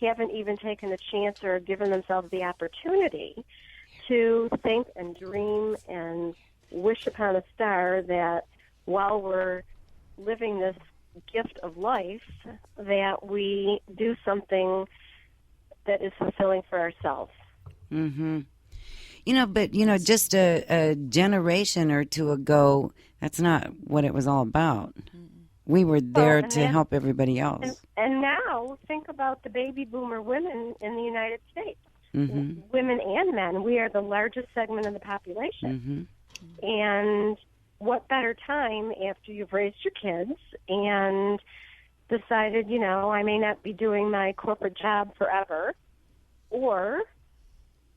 haven't even taken a chance or given themselves the opportunity to think and dream and wish upon a star that while we're living this gift of life, that we do something that is fulfilling for ourselves. Mm-hmm. But, just a generation or two ago, that's not what it was all about. We were there to help everybody else. And now, think about the baby boomer women in the United States. Mm-hmm. Women and men. We are the largest segment of the population. Mm-hmm. And what better time after you've raised your kids and decided, I may not be doing my corporate job forever, or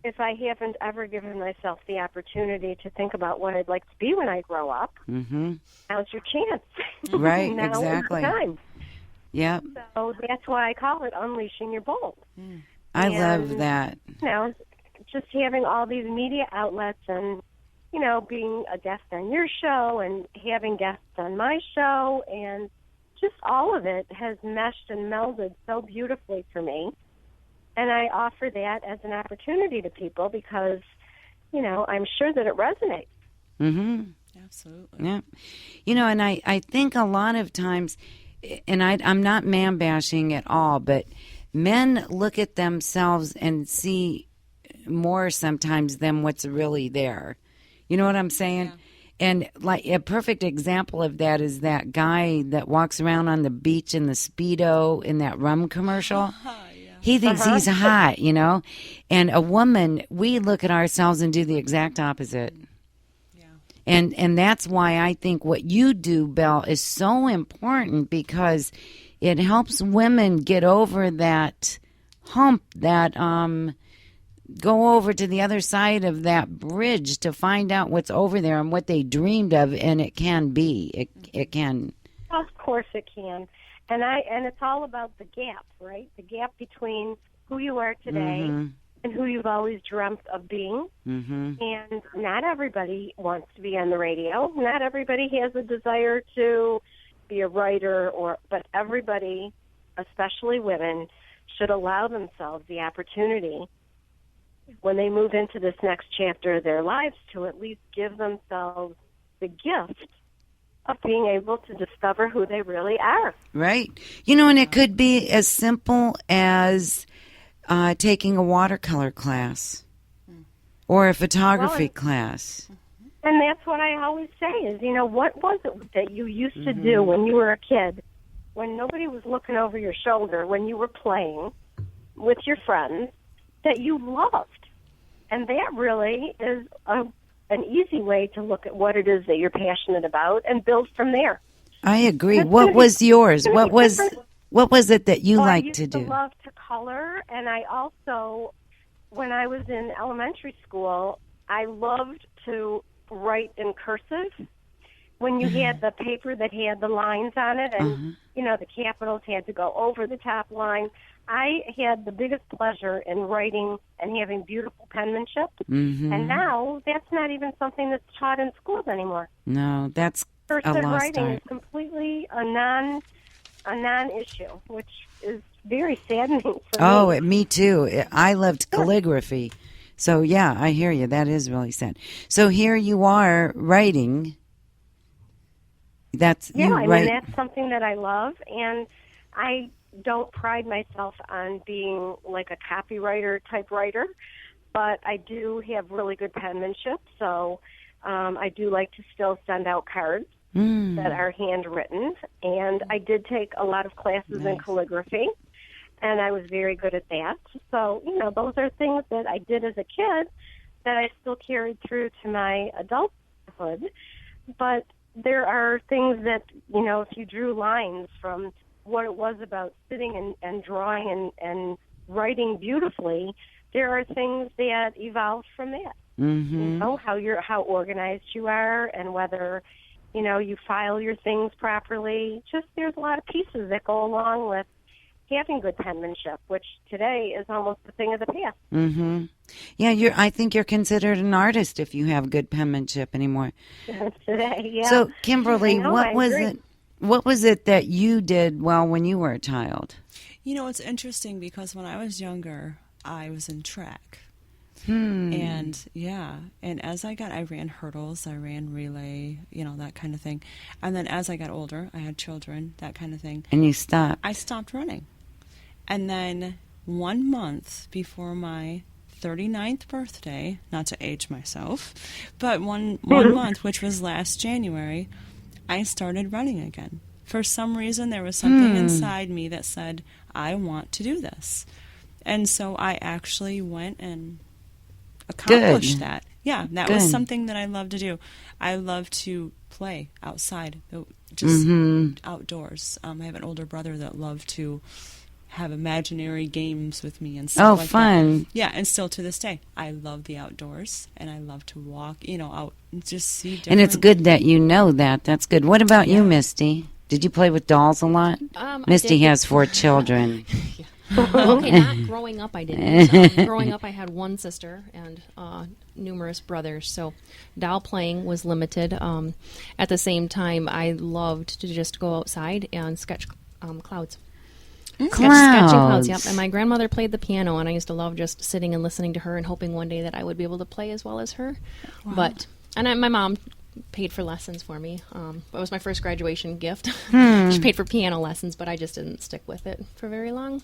if I haven't ever given myself the opportunity to think about what I'd like to be when I grow up, mm-hmm. now's your chance. Right, now exactly. Is the time. Yeah. So that's why I call it unleashing your bold. I love that. Just having all these media outlets and, being a guest on your show and having guests on my show, and just all of it has meshed and melded so beautifully for me. And I offer that as an opportunity to people because, I'm sure that it resonates. Mm-hmm. Absolutely. Yeah. And I think a lot of times, and I'm not man-bashing at all, but men look at themselves and see more sometimes than what's really there. You know what I'm saying? Yeah. And like a perfect example of that is that guy that walks around on the beach in the Speedo in that rum commercial. He thinks he's hot, And a woman, we look at ourselves and do the exact opposite. Yeah. And that's why I think what you do, Belle, is so important because it helps women get over that hump, that go over to the other side of that bridge to find out what's over there and what they dreamed of, and it can be. It can. Of course it can. And it's all about the gap, right? The gap between who you are today mm-hmm. and who you've always dreamt of being. Mm-hmm. And not everybody wants to be on the radio. Not everybody has a desire to be a writer, but everybody, especially women, should allow themselves the opportunity when they move into this next chapter of their lives to at least give themselves the gift of being able to discover who they really are. Right. And it could be as simple as taking a watercolor class or a photography class. And that's what I always say is, what was it that you used to do when you were a kid, when nobody was looking over your shoulder, when you were playing with your friends, that you loved? And that really is an easy way to look at what it is that you're passionate about and build from there. I agree. What was yours? What was it that you liked to do? I used to love to color, and I also, when I was in elementary school, I loved to write in cursive. When you had the paper that had the lines on it, and the capitals had to go over the top line, I had the biggest pleasure in writing and having beautiful penmanship. Mm-hmm. And now that's not even something that's taught in schools anymore. No, that's cursive a lost writing art. is completely a non-issue, which is very saddening for me. Me too. I loved calligraphy. So, yeah, I hear you. That is really sad. So here you are writing. That's that's something that I love, and I don't pride myself on being like a copywriter type writer, but I do have really good penmanship, so I do like to still send out cards that are handwritten, and I did take a lot of classes in calligraphy, and I was very good at that. So, those are things that I did as a kid that I still carried through to my adulthood, but there are things that, if you drew lines from what it was about sitting and drawing and writing beautifully, there are things that evolved from that. Mm-hmm. How organized you are, and whether you file your things properly. Just there's a lot of pieces that go along with having good penmanship, which today is almost a thing of the past. Mm-hmm. Yeah, I think you're considered an artist if you have good penmanship anymore. Today, yeah. So, Kimberly, what was it that you did well when you were a child? You know, it's interesting because when I was younger, I was in track. Hmm. And as I ran hurdles, I ran relay, that kind of thing. And then as I got older, I had children, that kind of thing. And you stopped. I stopped running. And then 1 month before my 39th birthday, not to age myself, but one month, which was last January, I started running again. For some reason, there was something inside me that said, I want to do this. And so I actually went and accomplished that. Yeah, that was something that I love to do. I love to play outside, just outdoors. I have an older brother that loved to have imaginary games with me and stuff like fun. that. Yeah, and still to this day, I love the outdoors, and I love to walk, out and just see different... And it's good that you know that. That's good. What about you, Misty? Did you play with dolls a lot? Misty has 4 children. Okay, not growing up I didn't. Growing up I had one sister and numerous brothers, so doll playing was limited. At the same time, I loved to just go outside and sketch clouds. Clouds. Sketching clouds, yep. And my grandmother played the piano, and I used to love just sitting and listening to her and hoping one day that I would be able to play as well as her. Wow. My mom paid for lessons for me. It was my first graduation gift. She paid for piano lessons, but I just didn't stick with it for very long.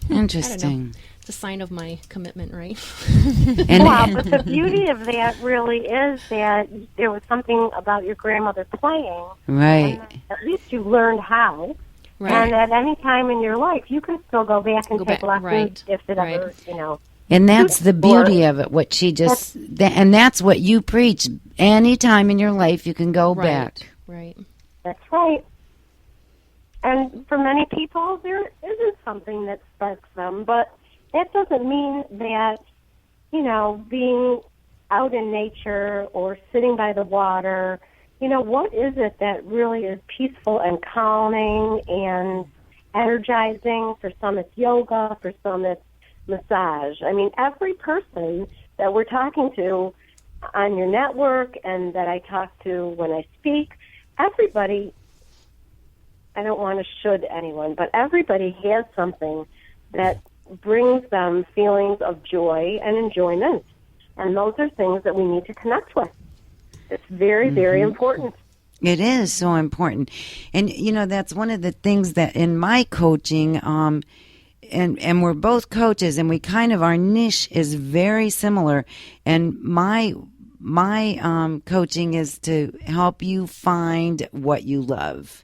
Interesting. It's a sign of my commitment, right? But the beauty of that really is that there was something about your grandmother playing. Right. And at least you learned how. Right. And at any time in your life, you can still go back and take lessons right. if it ever, And that's the beauty of it, what she just... and that's what you preach. Any time in your life, you can go back. Right. That's right. And for many people, there isn't something that sparks them, but that doesn't mean that, being out in nature or sitting by the water, what is it that really is peaceful and calming and energizing? For some, it's yoga. For some, it's massage. I mean, every person that we're talking to on your network and that I talk to when I speak, everybody... I don't want to should anyone, but everybody has something that brings them feelings of joy and enjoyment. And those are things that we need to connect with. It's very, very important. It is so important. And, that's one of the things that in my coaching, and we're both coaches, and we kind of, our niche is very similar. And my coaching is to help you find what you love.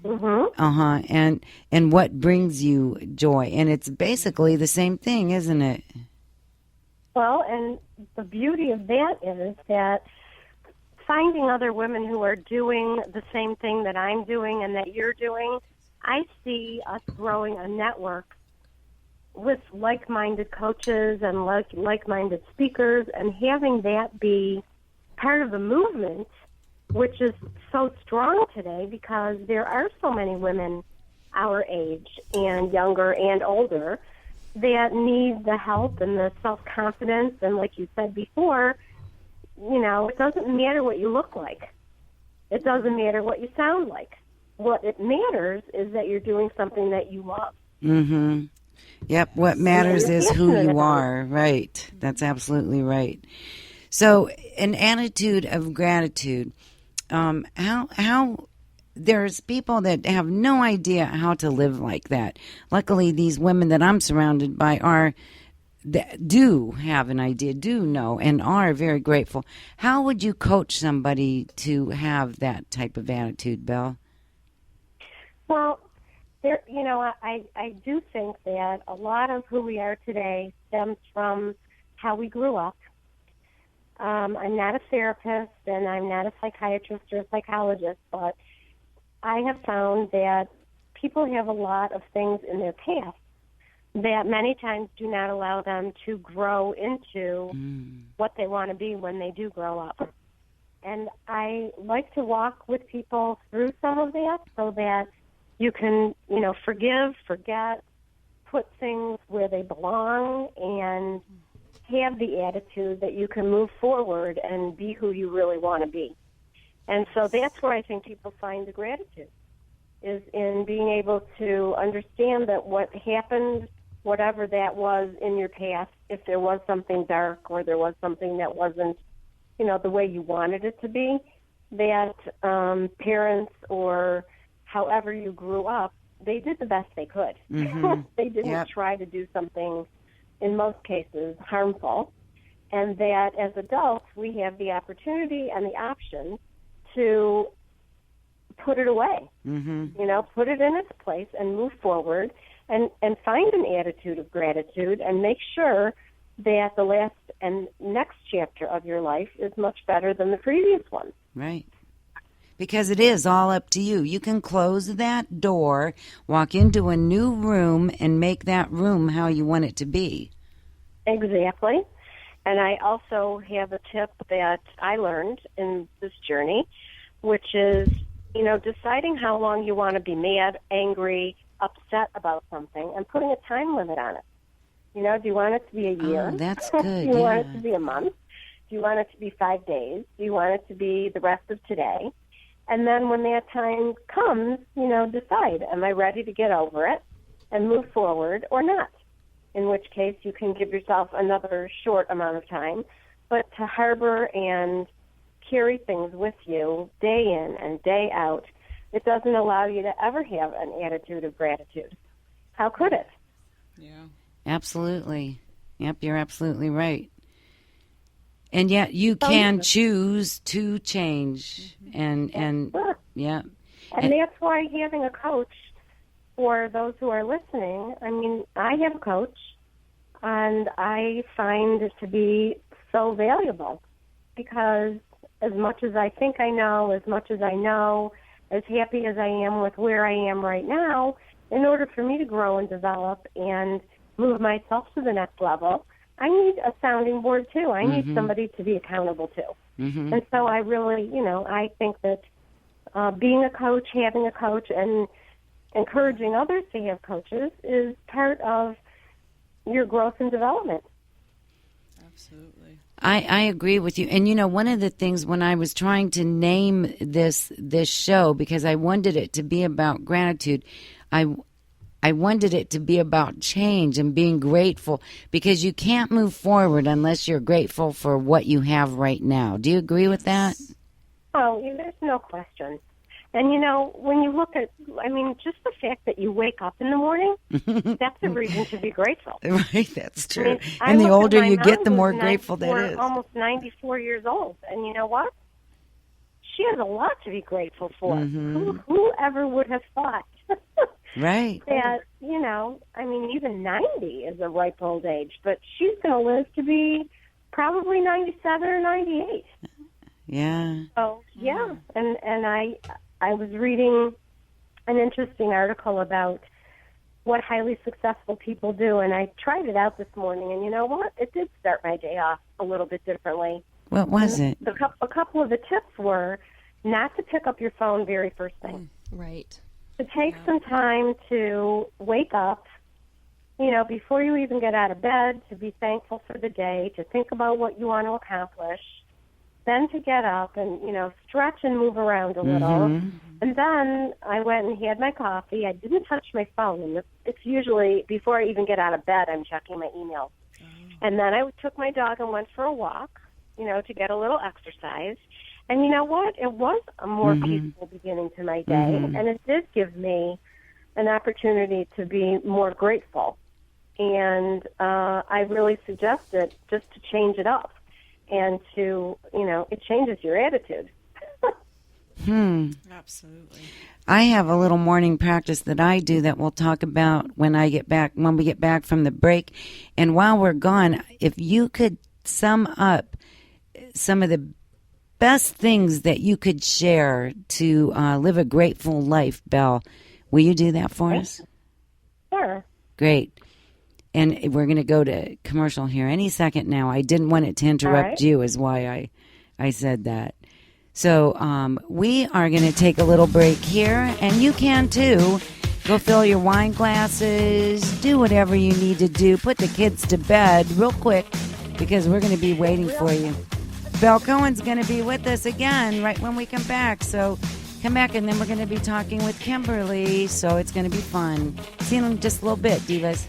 And what brings you joy. And it's basically the same thing, isn't it? Well, and the beauty of that is that finding other women who are doing the same thing that I'm doing and that you're doing, I see us growing a network with like-minded coaches and like-minded speakers, and having that be part of the movement, which is so strong today because there are so many women our age and younger and older that need the help and the self-confidence. And like you said before, it doesn't matter what you look like. It doesn't matter what you sound like. What it matters is that you're doing something that you love. Mm-hmm. Yep, what matters is who you are. Right. That's absolutely right. So an attitude of gratitude. How there's people that have no idea how to live like that. Luckily, these women that I'm surrounded by do have an idea, do know, and are very grateful. How would you coach somebody to have that type of attitude, Belle? Well, I do think that a lot of who we are today stems from how we grew up. I'm not a therapist and I'm not a psychiatrist or a psychologist, but I have found that people have a lot of things in their past that many times do not allow them to grow into what they want to be when they do grow up. And I like to walk with people through some of that so that you can, forgive, forget, put things where they belong, and have the attitude that you can move forward and be who you really want to be. And so that's where I think people find the gratitude. is in being able to understand that what happened, whatever that was in your past, if there was something dark or there was something that wasn't, the way you wanted it to be, that parents or however you grew up, they did the best they could. Mm-hmm. They didn't try to do something, in most cases, harmful. And that as adults, we have the opportunity and the option to put it away, put it in its place and move forward and find an attitude of gratitude and make sure that the last and next chapter of your life is much better than the previous one. Right. Because it is all up to you. You can close that door, walk into a new room, and make that room how you want it to be. Exactly. And I also have a tip that I learned in this journey, which is, deciding how long you want to be mad, angry, upset about something, and putting a time limit on it. Do you want it to be a year? Oh, that's good. Do you want it to be a month? Do you want it to be 5 days? Do you want it to be the rest of today? And then when that time comes, decide, am I ready to get over it and move forward or not? In which case you can give yourself another short amount of time. But to harbor and carry things with you day in and day out, it doesn't allow you to ever have an attitude of gratitude. How could it? Yeah. Absolutely. Yep, you're absolutely right. And yet you can choose to change. And yeah. And that's why having a coach, for those who are listening, I have a coach, and I find it to be so valuable because as much as I think I know, as much as I know, as happy as I am with where I am right now, in order for me to grow and develop and move myself to the next level, I need a sounding board too. I need somebody to be accountable to. Mm-hmm. And so I really, I think that being a coach, having a coach, and encouraging others to have coaches is part of your growth and development. Absolutely. I agree with you. And, one of the things when I was trying to name this show, because I wanted it to be about gratitude, I wanted it to be about change and being grateful, because you can't move forward unless you're grateful for what you have right now. Do you agree with that? Oh, there's no question. And, when you look at, just the fact that you wake up in the morning, that's a reason to be grateful. Right, that's true. And the older you get, the more grateful that is. Almost 94 years old. And you know what? She has a lot to be grateful for. Mm-hmm. Whoever would have thought? Right. That, even 90 is a ripe old age, but she's going to live to be probably 97 or 98. Yeah. Oh, yeah. And I was reading an interesting article about what highly successful people do, and I tried it out this morning, and you know what? It did start my day off a little bit differently. What was it? A couple of the tips were not to pick up your phone very first thing. Right. To take some time to wake up, before you even get out of bed, to be thankful for the day, to think about what you want to accomplish, then to get up and, stretch and move around a little. Mm-hmm. And then I went and had my coffee. I didn't touch my phone. And it's usually, before I even get out of bed, I'm checking my emails. Oh. And then I took my dog and went for a walk, to get a little exercise. And you know what? It was a more peaceful beginning to my day, and it did give me an opportunity to be more grateful. And I really suggest it just to change it up and to, it changes your attitude. Absolutely. I have a little morning practice that I do that we'll talk about when we get back from the break. And while we're gone, if you could sum up some of the best things that you could share to live a grateful life, Belle, will you do that for us? Sure. Great. And we're going to go to commercial here any second now. I didn't want it to interrupt you, is why I said that. So we are going to take a little break here, and you can too. Go fill your wine glasses, do whatever you need to do. Put the kids to bed real quick, because we're going to be waiting for you. Belle Cohen's going to be with us again right when we come back. So Come back, and then we're going to be talking with Kimberly, so it's going to be fun. See you in just a little bit, Divas.